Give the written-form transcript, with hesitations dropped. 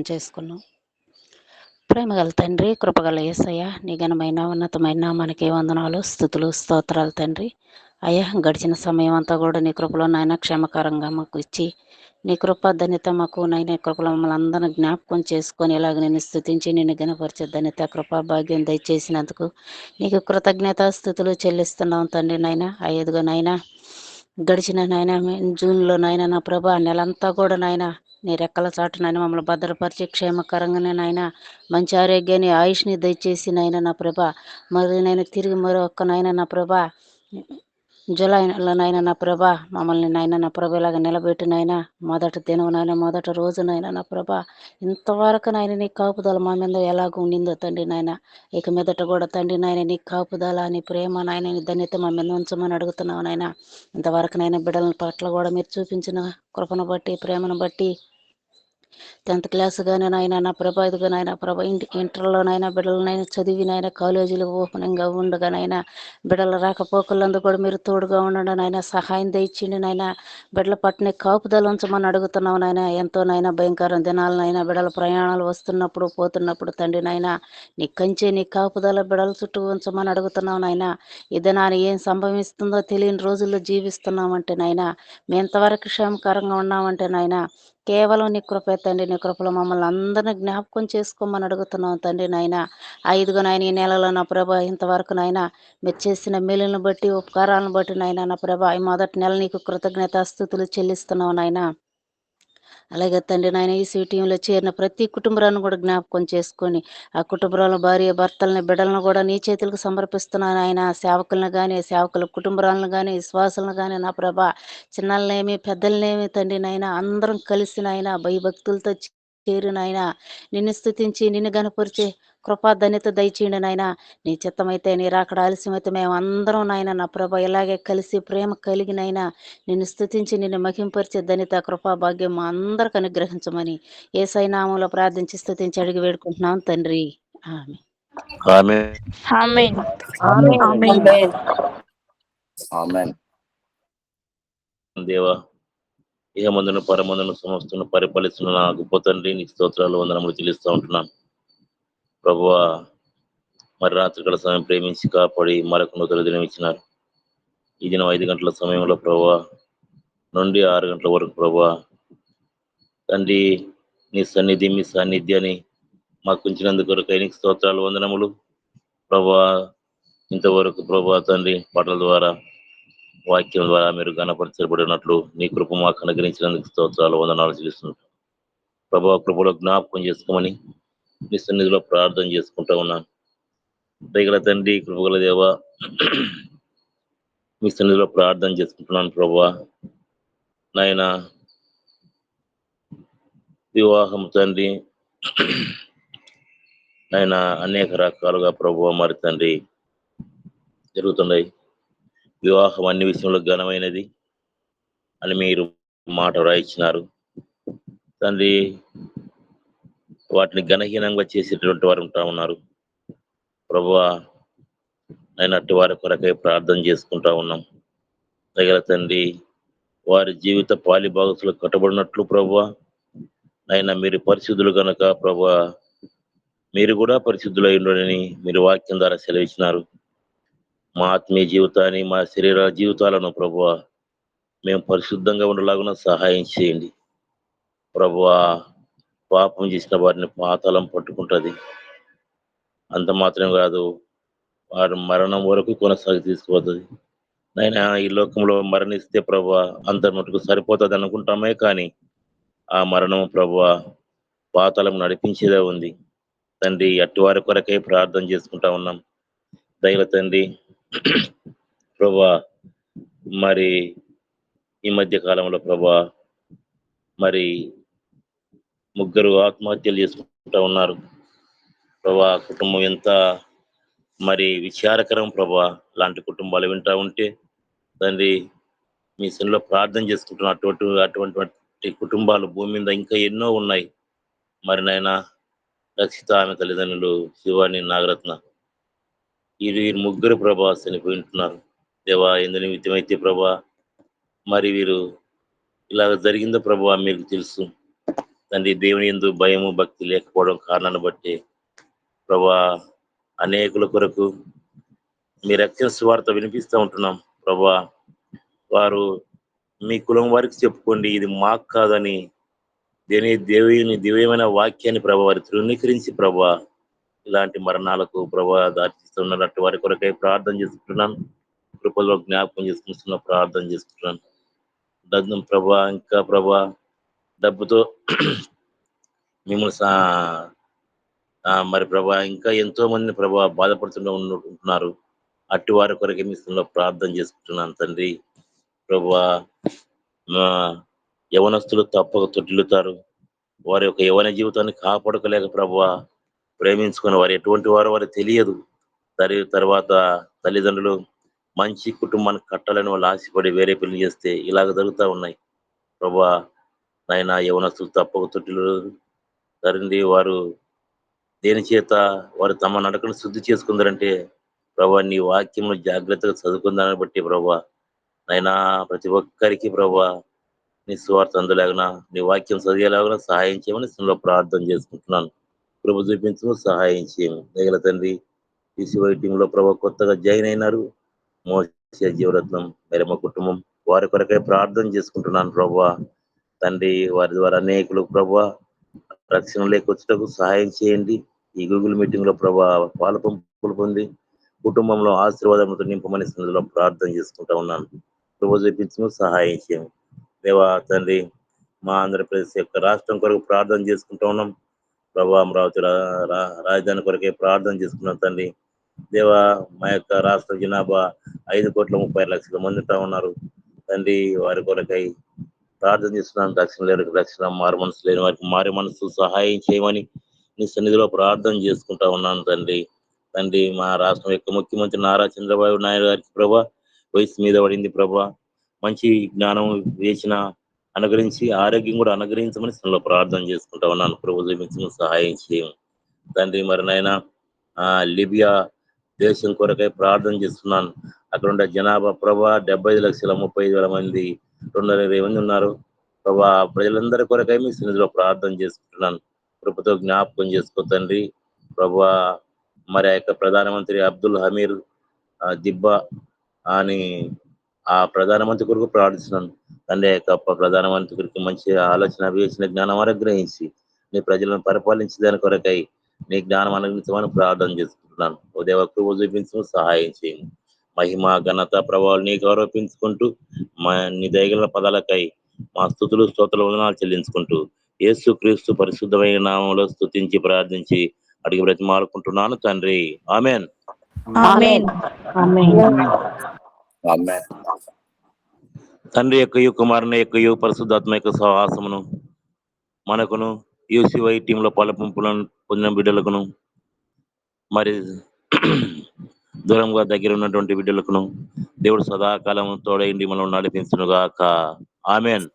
చేసుకున్నాం. ప్రేమగల తండ్రి, కృపగల యేసయ్య, నీ ఘనమైన ఉన్నతమైన నామానికి వందనాలు, స్తుతులు, స్తోత్రాలు తండ్రి. అయ్యా, గడిచిన సమయం అంతా కూడా నీ కృపలో నాయన క్షేమకరంగా మాకు ఇచ్చి, నీ కృప ధన్యత మాకు నాయన కృపలో మమ్మల్ని అందరినీ జ్ఞాపకం చేసుకొని ఇలాగ నేను స్తుతించి నిన్ను ఘనపరిచే ధన్యత కృపా భాగ్యం దయచేసినందుకు నీకు కృతజ్ఞత స్థుతులు చెల్లిస్తున్నాం తండ్రి. నాయన అయ్యదుగా నాయన గడిచిన నాయన జూన్లో నాయన నా ప్రభా నెలంతా కూడా నాయన నీ రెక్కల చాటునైనా మమ్మల్ని భద్రపరిచి క్షేమకరంగానే నాయన మంచి ఆరోగ్యాన్ని ఆయుష్ని దయచేసి నాయన నా ప్రభ మరి నేను తిరిగి మరొక నాయన నా ప్రభ జూలై నెలలో నాయన నా ప్రభ మమ్మల్ని నాయన నా ప్రభ ఇలాగ నిలబెట్టి నాయన మొదటి దినం నాయన మొదటి రోజు నాయన నా ప్రభ ఇంతవరకు నాయన నీ కాపుదల మా మీద ఎలాగ ఉండిందో తండ్రి నాయన ఇక మీదట కూడా తండ్రి నాయన నీ కాపుదల నీ ప్రేమ నాయన నీ ధన్యత మా మీద ఉంచమని అడుగుతున్నావు నాయన. ఇంతవరకు నాయన బిడ్డల పట్ల కూడా మీరు చూపించిన కృపను బట్టి ప్రేమను బట్టి 10th క్లాస్ కానీ నాయన నా ప్రభా ఇదిగా నాయన ప్రభా ఇంటర్లోనైనా బిడ్డలనైనా చదివినైనా కాలేజీలు ఓపెనింగ్గా ఉండగా నాయన బిడ్డల రాకపోకలందు కూడా మీరు తోడుగా ఉండండి నాయన, సహాయం దయచిండి నాయన. బిడ్డల పట్టిన కాపుదల ఉంచమని అడుగుతున్నావు నాయన. ఎంతో నాయన భయంకరం దినాలనైనా బిడ్డల ప్రయాణాలు వస్తున్నప్పుడు పోతున్నప్పుడు తండ్రి నాయన నీ కంచె నీ కాపుదల బిడ్డల చుట్టూ ఉంచమని అడుగుతున్నావు నాయన. ఈ దినాన్ని ఏం సంభవిస్తుందో తెలియని రోజుల్లో జీవిస్తున్నామంటే నాయన మేము ఎంతవరకు క్షేమకరంగా ఉన్నామంటే నాయన కేవలం నీ కృపే తండ్రి. నీ కృపలో మమ్మల్ని అందరినీ జ్ఞాపకం చేసుకోమని అడుగుతున్నాం తండ్రి నాయన. ఐదుగు నాయన ఈ నెలలో నా ప్రభ ఇంతవరకు నాయన మీరు చేసిన మేలులను బట్టి ఉపకారాలను బట్టి నాయన నా ప్రభ ఈ మొదటి నెల నీకు కృతజ్ఞతాస్తుతులు చెల్లిస్తున్నావు నాయన. అలాగే తండ్రి నాయన ఈ టీంలో చేరిన ప్రతి కుటుంబాలను కూడా జ్ఞాపకం చేసుకొని ఆ కుటుంబాల భార్య భర్తలని బిడ్డలను కూడా నీ చేతులకు సమర్పిస్తున్నాను ఆయన. సేవకులను కానీ సేవకుల కుటుంబాలను కానీ విశ్వాసాలను కానీ నా ప్రభ చిన్నలనేమి పెద్దలనేమి తండ్రి నాయన అందరం కలిసి నాయన భయభక్తులతో చేరి నాయన నిన్ను స్తుతించి నిన్ను గనపరిచే కృపా ధన్యత దయచేయండి నాయన. నీ చిత్తమైతే నీ రాకడ ఆలస్యమైతే మేము అందరం నాయన నా ప్రభ ఇలాగే కలిసి ప్రేమ కలిగినైనా నిన్ను స్తుతించి నిన్ను మహింపరిచే ధన్యత కృపా భాగ్యం మా అందరికి అనుగ్రహించమని యేసయ్య నామములో ప్రార్థించి స్తుతించి అడిగి వేడుకుంటున్నాం తండ్రి. ఆమేన్. ఆమేన్. ఆమేన్. ఆమేన్. ఆమేన్. ఆమేన్. దేవా, ఇహ మందును పరమందును సమస్తను పరిపాలిస్తున్న నా గొప్ప తండ్రి నీకు స్తోత్రాలు వందనములు చెల్లిస్తూ ఉంటున్నాను ప్రభువా. మరి రాత్రికాల సమయం ప్రేమించి కాపాడి మరొక నూతన దినం ఇచ్చినారు. ఈ దినం 5 గంటల సమయంలో ప్రభువా నుండి 6 గంటల వరకు ప్రభువా తండ్రి నీ సన్నిధి మీ సాన్నిధ్యాన్ని మాకు ఉంచినందుకు నీకు స్తోత్రాలు వందనములు ప్రభువా. ఇంతవరకు ప్రభువా తండ్రి పాటల ద్వారా వాక్యం ద్వారా మీరు గణపరచబడినట్లు నీ కృప మాకు అనుగ్రహించినందుకు స్తోత్రాలు వందనాలు చెల్లిస్తున్నాం ప్రభువా. కృపలో జ్ఞాపకం చేసుకోమని నీ సన్నిధిలో ప్రార్థన చేసుకుంటా ఉన్నాను. దయగల తండ్రి కృపగల దేవా మీ సన్నిధిలో ప్రార్థన చేసుకుంటున్నాను ప్రభువా. నాయన వివాహం తండ్రి నాయన అనేక రకాలుగా ప్రభువా మరి తండ్రి జరుగుతున్నాయి. వివాహం అన్ని విషయంలో ఘనమైనది అని మీరు మాట రాయించినారు తండ్రి. వాటిని ఘనహీనంగా చేసేటువంటి వారు ఉంటా ఉన్నారు ప్రభువా. ఆయన అట్టి వారి కొరకై ప్రార్థన చేసుకుంటా ఉన్నాం. దగ్గర తండ్రి వారి జీవిత పాలి భాగతులు కట్టబడినట్లు ప్రభువా ఆయన మీరు పరిశుద్ధులు కనుక ప్రభువా మీరు కూడా పరిశుద్ధులై ఉండని మీరు వాక్యం ద్వారా సెలవిచ్చినారు. మా ఆత్మీయ జీవితాన్ని మా శరీర జీవితాలను ప్రభువా మేము పరిశుద్ధంగా ఉండలాగున సహాయం చేయండి ప్రభువా. పాపం చేసిన వారిని పాతాళం పట్టుకుంటుంది. అంత మాత్రం కాదు వారి మరణం వరకు కొనసాగి తీసుకుపోతుంది. నైనా ఈ లోకంలో మరణిస్తే ప్రభువా అంత మటుకు సరిపోతుంది అనుకుంటామే కానీ ఆ మరణం ప్రభువా పాతాళం నడిపించేదే ఉంది తండ్రి. అట్టివారి కొరకై ప్రార్థన చేసుకుంటా ఉన్నాం దయల తండ్రి ప్రభువా. మరి ఈ మధ్య కాలంలో ప్రభువా మరి 3 ఆత్మహత్యలు చేసుకుంటా ఉన్నారు ప్రభా. కుటుంబం ఎంత మరి విచారకరం ప్రభా. లాంటి కుటుంబాలు వింటా ఉంటే తండ్రి మీ సన్నిధిలో ప్రార్థన చేసుకుంటున్న అటువంటి కుటుంబాలు భూమి మీద ఇంకా ఎన్నో ఉన్నాయి. మరి నాయన రక్షిత ఆమె తల్లిదండ్రులు శివాని నాగరత్న వీరు 3 ప్రభా చనిపోయి ఉంటున్నారు దేవా. ఎందు నిమిత్తమైతే ప్రభా మరి వీరు ఇలాగ జరిగిందో ప్రభా మీకు తెలుసు తండ్రి దేవుని యందు భయము భక్తి లేకపోవడం కారణాన్ని బట్టి ప్రభా అనేకుల కొరకు మీ రక్షణ సువార్త వినిపిస్తూ ఉంటున్నాం ప్రభా. వారు మీ కులం వారికి చెప్పుకోండి, ఇది మాకు కాదని దివ్యమైన వాక్యాన్ని ప్రభా వారి తృణీకరించి ప్రభా ఇలాంటి మరణాలకు ప్రభా దాచిస్తున్నట్టు వారి కొరకై ప్రార్థన చేసుకుంటున్నాను. కృపలో జ్ఞాపకం చేసుకుంటున్నా ప్రార్థన చేసుకుంటున్నాను. ప్రభా ఇంకా ప్రభా డబ్బుతో మిమ్మల్ని మరి ప్రభా ఇంకా ఎంతో మంది ప్రభా బాధపడుతూ ఉంటున్నారు. అట్టి వారి కొరకే మీ స్థలంలో ప్రార్థన చేసుకుంటున్నాను తండ్రి. ప్రభా యవనస్తులు తప్పక తొట్టిల్లుతారు. వారి యొక్క యవన జీవితాన్ని కాపాడుకోలేక ప్రభా ప్రేమించుకుని వారు ఎటువంటి వారు వారికి తెలియదు. తర్వాత తల్లిదండ్రులు మంచి కుటుంబాన్ని కట్టాలని వాళ్ళు ఆశపడి వేరే పెళ్లి చేస్తే ఇలాగ జరుగుతూ ఉన్నాయి ప్రభా. నాయన యవనస్తులు తప్పక తొట్టిల్లు తండ్రి, వారు దేని చేత వారు తమ నడకను శుద్ధి చేసుకుందరంటే ప్రభా నీ వాక్యమును జాగ్రత్తగా చదువుకుందాన్ని బట్టి ప్రభా నైనా ప్రతి ఒక్కరికి ప్రభా నీ స్వార్థ అందులాగిన నీ వాక్యం చదివేలాగా సహాయం చేయమని స్థలంలో ప్రార్థన చేసుకుంటున్నాను. కృప చూపించము, సహాయం చేయము దయగల తండ్రి. ఈసీవై టీంలో ప్రభా కొత్తగా జాయిన్ అయినారు మోసే జీవరత్నం మరి మా కుటుంబం వారి కొరకై ప్రార్థన చేసుకుంటున్నాను ప్రభా తండ్రి. వారి ద్వారా అనేకులు ప్రభా రక్షణ లేకొచ్చుటకు సహాయం చేయండి. ఈ గూగుల్ మీటింగ్ లో ప్రభా పాల పంపులు పొంది కుటుంబంలో ఆశీర్వాదంతో నింపమని స్థితిలో ప్రార్థన చేసుకుంటా ఉన్నాను. ప్రభు చూపించము, సహాయం చేయము దేవా తండ్రి. మా ఆంధ్రప్రదేశ్ యొక్క రాష్ట్రం కొరకు ప్రార్థన చేసుకుంటా ఉన్నాం ప్రభా. అమరావతి రాజధాని కొరకే ప్రార్థన చేసుకున్నాం తండ్రి. దేవా మా యొక్క రాష్ట్ర జనాభా 5,36,00,000 మంది ఉన్నారు తండ్రి. వారి కొరకై ప్రార్థన చేస్తున్నాను. రక్షణ లేని రక్షణ, మారు మనసు లేని వారికి మారి మనసు సహాయం చేయమని నీ సన్నిధిలో ప్రార్థన చేసుకుంటా ఉన్నాను తండ్రి. తండ్రి మా రాష్ట్రం యొక్క ముఖ్యమంత్రి నారా చంద్రబాబు నాయుడు గారికి ప్రభా వయసు మీద పడింది ప్రభా. మంచి జ్ఞానం వేసిన అనుగ్రహించి ఆరోగ్యం కూడా అనుగ్రహించమని సన్నిధిలో ప్రార్థన చేసుకుంటా ఉన్నాను. ప్రభు చూపించిన సహాయం చేయము తండ్రి. మరి నాయన లిబియా దేశం కొరకై ప్రార్థన చేస్తున్నాను. అక్కడ ఉండే జనాభా ప్రభా 75,35,000 మంది, 220 మంది ఉన్నారు ప్రభా. ప్రజలందరి కొరకై మీ సన్నిధిలో ప్రార్థన చేసుకుంటున్నాను. కృపతో జ్ఞాపకం చేసుకో తండ్రి ప్రభా. మరి ఆ యొక్క ప్రధానమంత్రి అబ్దుల్ హమీర్ దిబ్బా అని ఆ ప్రధానమంత్రి కొరకు ప్రార్థిస్తున్నాను తండ్రి. యొక్క ప్రధానమంత్రి కొరకు మంచి ఆలోచన వేసిన జ్ఞానం అనుగ్రహించి నీ ప్రజలను పరిపాలించే దాని కొరకై నీ జ్ఞానం అనుగ్రహించమని ప్రార్థన చేసుకుంటున్నాను. ఓ దేవ కృప చూపించు, సహాయం చేయము. మహిమ ఘనత ప్రభావాలు నీకు ఆరోపించుకుంటూ నీ దయగల పదాలకై మా స్తుతులు స్తోత్ర వందనాలు చెల్లించుకుంటూ యేసు క్రీస్తు పరిశుద్ధమైన నామంలో స్తుతించి ప్రార్థించి అడిగి బ్రతిమాలుకుంటున్నాను తండ్రి. ఆమెన్. తండ్రి యొక్కయు కుమారుని యొక్కయు పరిశుద్ధాత్మ యొక్క సహవాసమును మనకును యూసీవై టీంలో పాలపంపులను పొందిన బిడ్డలకును మరి దూరంగా దగ్గర ఉన్నటువంటి బిడ్డలకును దేవుడు సదాకాలం తోడైండి మనం నడిపించునుగాక. ఆమెన్.